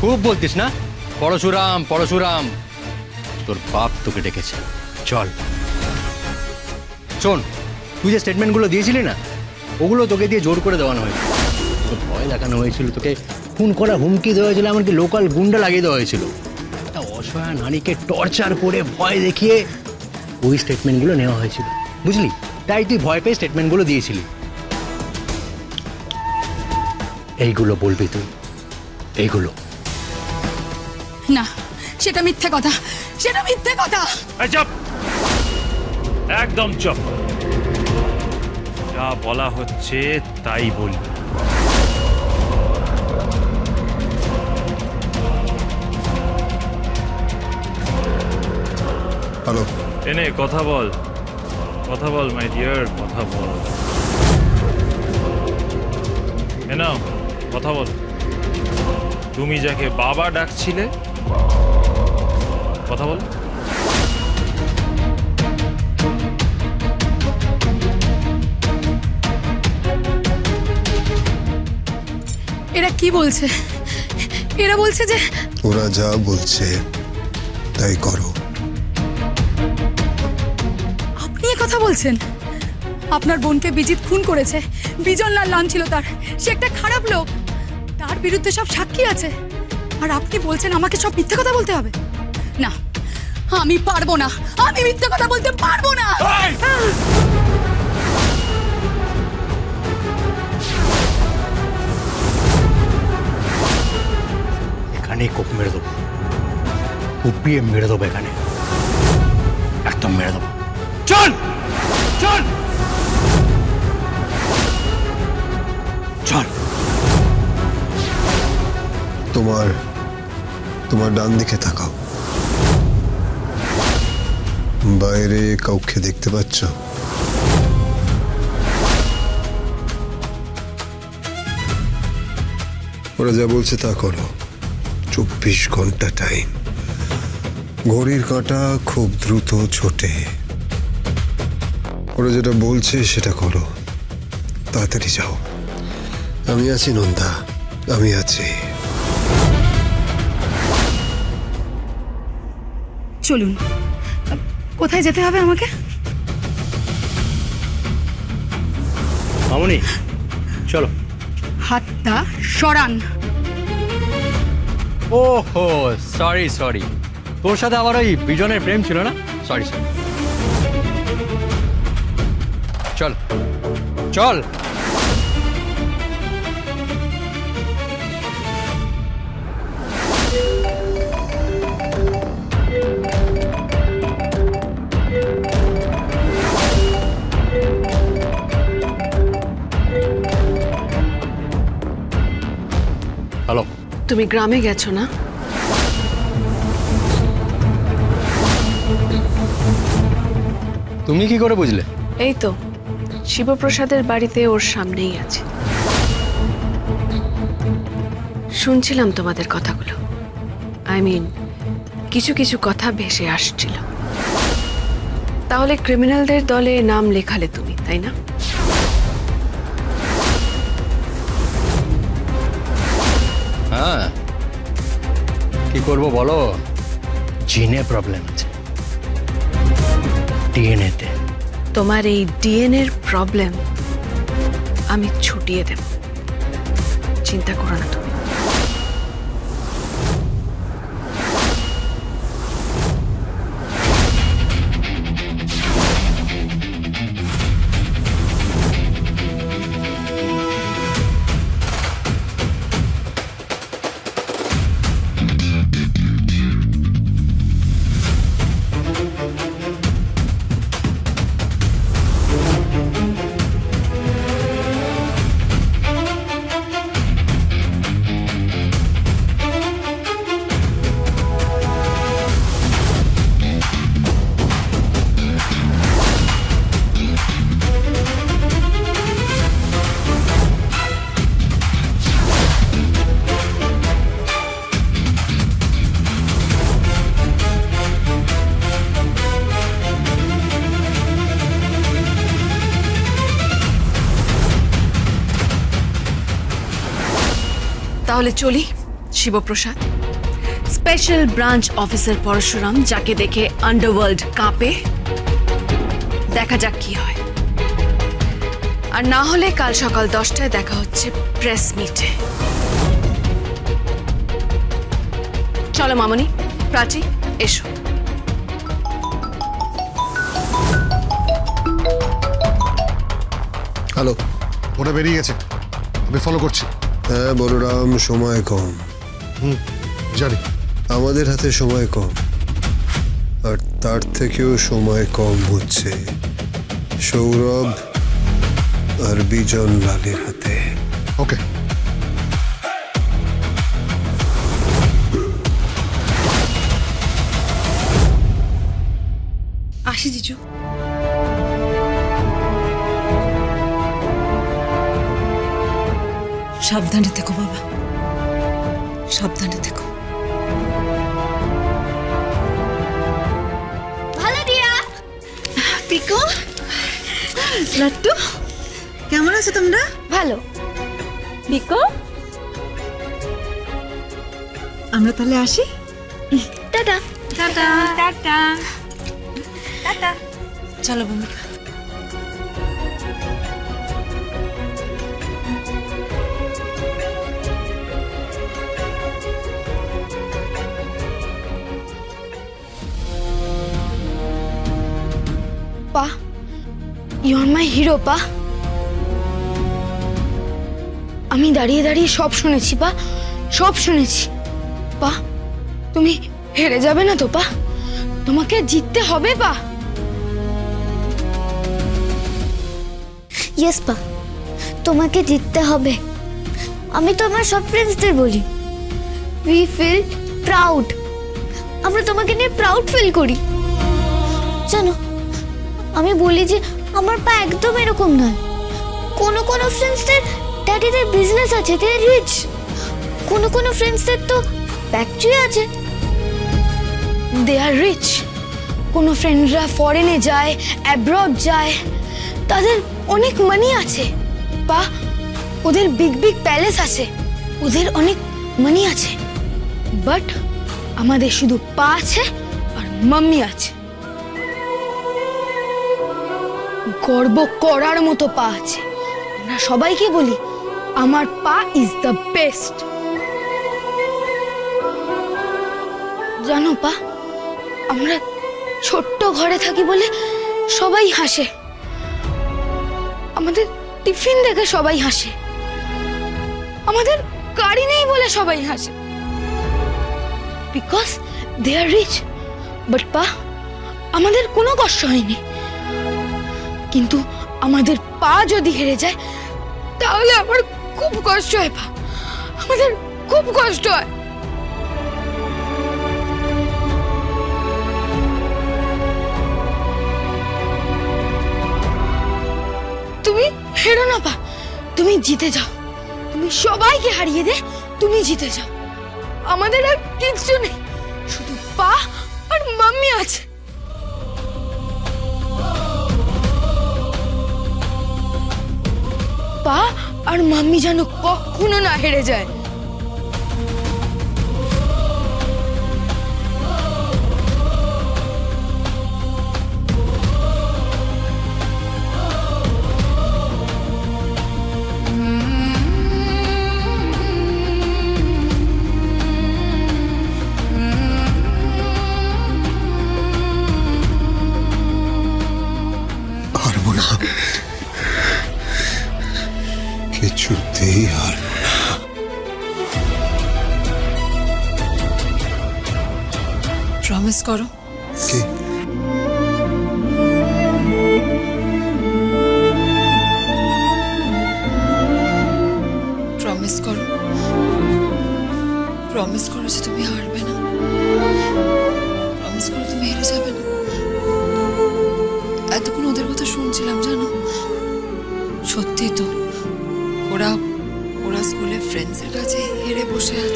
খুব বলতিস না, পরশুরাম পরশুরাম। তোর বাপ তোকে ডেকেছে, চল। শোন, তুই যে স্টেটমেন্টগুলো দিয়েছিলি না, ওগুলো তোকে দিয়ে জোর করে দেওয়ানো হয়েছিল। তোকে ভয় দেখানো হয়েছিল, তোকে খুন করা হুমকি দেওয়া হয়েছিল, এমনকি লোকাল গুন্ডা লাগিয়ে দেওয়া হয়েছিল। একটা অসহায় নারীকে টর্চার করে ভয় দেখিয়ে ওই স্টেটমেন্টগুলো নেওয়া হয়েছিল, বুঝলি? তাই তুই ভয় পেয়ে স্টেটমেন্টগুলো দিয়েছিলি। এইগুলো বলবি তুই, এইগুলো? না, সেটা মিথ্যে কথা, সেটা মিথ্যে কথা। এই চুপ, একদম চুপ। যা বলা হচ্ছে তাই বলবি। হ্যালো, এনে কথা বল, কথা বল মাই ডিয়ার, কথা বল। এনাও কথা বল। তুমি যাকে বাবা ডাকছিলে, কথা বল। এরা কি বলছে? এরা বলছে যে ওরা যা বলছে তাই করো। আপনি এ কথা বলছেন? আপনার বোনকে বিজিত খুন করেছে, বিজনলাল নাম ছিল তার। সে একটা খারাপ লোক, তার বিরুদ্ধে সব সাক্ষী আছে, আর আপনি বলছেন আমাকে সব মিথ্যে কথা বলতে হবে? না, আমি পারবো না, আমি মিথ্যে কথা বলতে পারবো না। এখানেই কোপ মেরে দেবো, কুপিয়ে মেরে দেবো, এখানে একদম মেরে দেবো। চল চল চল। তোমার তোমার ডান দিকে তাকাও। বাইরে কাউকে দেখতে পাচ্ছ? ওরা যা বলছে তা করো। 24 ঘন্টা টাইম। ঘড়ির কাঁটা খুব দ্রুত ছোটে। ওরা যেটা বলছে সেটা করো, তাড়াতাড়ি যাও। আমি আছি নন্দা, আমি আছি। চলুন, কোথায় যেতে হবে আমাকে? মামনি চলো। হাতটা সরান। ওহো, সরি সরি, তোর সাথে আবার ওই বিজনের প্রেম ছিল না? সরি সরি, চল চল। হ্যালো, তুমি গ্রামে গেছো না? তুমি কি করে বুঝলে? এই তো শিবপ্রসাদের বাড়িতে ওর সামনেই আছে। শুনছিলাম তোমাদের কথাগুলো। আই মিন, কিছু কিছু কথা ভেসে আসছিল। তাহলে ক্রিমিনালদের দলে নাম লেখালে তুমি, তাই না? হ্যাঁ, কি করবো বলো, জিনে প্রবলেম আছে, ডিএনএ তে। তোমার এই ডিএনএর প্রবলেম আমি ছুটিয়ে দেব, চিন্তা করো না তুমি। তাহলে চলি, Shivprasad, special branch officer Parashuram, যাকে দেখে আন্ডারওয়ার্ল্ড কাঁপে। দেখা যাক কি হয়। আর না হলে কাল সকাল 10টায় দেখা হচ্ছে প্রেস মিটে। চলো মামনি, প্রাচী, এসো। হ্যালো। ওটা বেরিয়ে গেছে, আমি ফলো করছি। হ্যাঁ বলরাম, সময় কম। জানি। আমাদের হাতে সময় কম, আর তার থেকেও সময় কম হচ্ছে সৌরভ আর বিজন লালের হাতে। ওকে। আসি জিজু। সাবধানে থেকো বাবা, সাবধানে থেকো। ভালো দিয়া পিকো, লাট্টু, কেমন আছো তোমরা? ভালো। পিকো, আমরা তাহলে আসি। টাটা। Tata tata. টাটা। চলো ভূমিকা। পা, ইউ আর মাই হিরো পা। আমি দাঁড়িয়ে দাঁড়িয়ে সব শুনেছি পা, সব শুনেছি। পা, তুমি হেরে যাবে না তো পা? তোমাকে জিততে হবে পা। ইয়েস পা, তোমাকে জিততে হবে। আমি তো আমার সব ফ্রেন্ডসদের বলি, উই ফিল প্রাউড। আমরা তোমাকে নিয়ে প্রাউড ফিল করি। জানো, আমি বলি যে আমার পা একদম এরকম নয়। কোনো কোনো ফ্রেন্ডসদের ড্যাডিদের বিজনেস আছে, দে আর রিচ। কোনো কোনো ফ্রেন্ডসদের তো ফ্যাক্টরি আছে, দে আর রিচ। কোনো ফ্রেন্ডরা ফরেনে যায়, অ্যাব্রড যায়, তাদের অনেক মানি আছে পা। ওদের বিগ বিগ প্যালেস আছে, ওদের অনেক মানি আছে। বাট আমাদের শুধু পা আছে আর মাম্মি আছে। গর্ব করার মতো পা আছে। আমরা সবাইকে বলি আমার পা ইজ দ্য বেস্ট। জানো পা, আমরা ছোট্ট ঘরে থাকি বলে সবাই হাসে। আমাদের টিফিন দেখে সবাই হাসে। আমাদের গাড়ি নেই বলে সবাই হাসে, because they are rich. But পা, আমাদের কোনো কষ্ট হয়নি। কিন্তু আমাদের পা যদি হেরে যায় তাহলে আমার খুব কষ্ট হয় পা, আমাদের খুব কষ্ট হয়। তুমি হেরো না পা, তুমি জিতে যাও। তুমি সবাইকে হারিয়ে দে, তুমি জিতে যাও। আমাদের আর কিচ্ছু নেই, শুধু পা আর মাম্মি আছে। পা আর মাম্মি যেন কখনো না হেরে যায়। হারবো না, কিছুতেই হারবো না। প্রমিস করো। কি? প্রমিস করো, প্রমিস করো যে তুমি হারবে না। প্রমিস করো তুমি হেরে যাবে না। এতক্ষণ ওদের কথা শুনছিলাম জানো, সত্যি তো ওরা ওরা স্কুলে ফ্রেন্ডসের কাছে হেরে বসে আছে।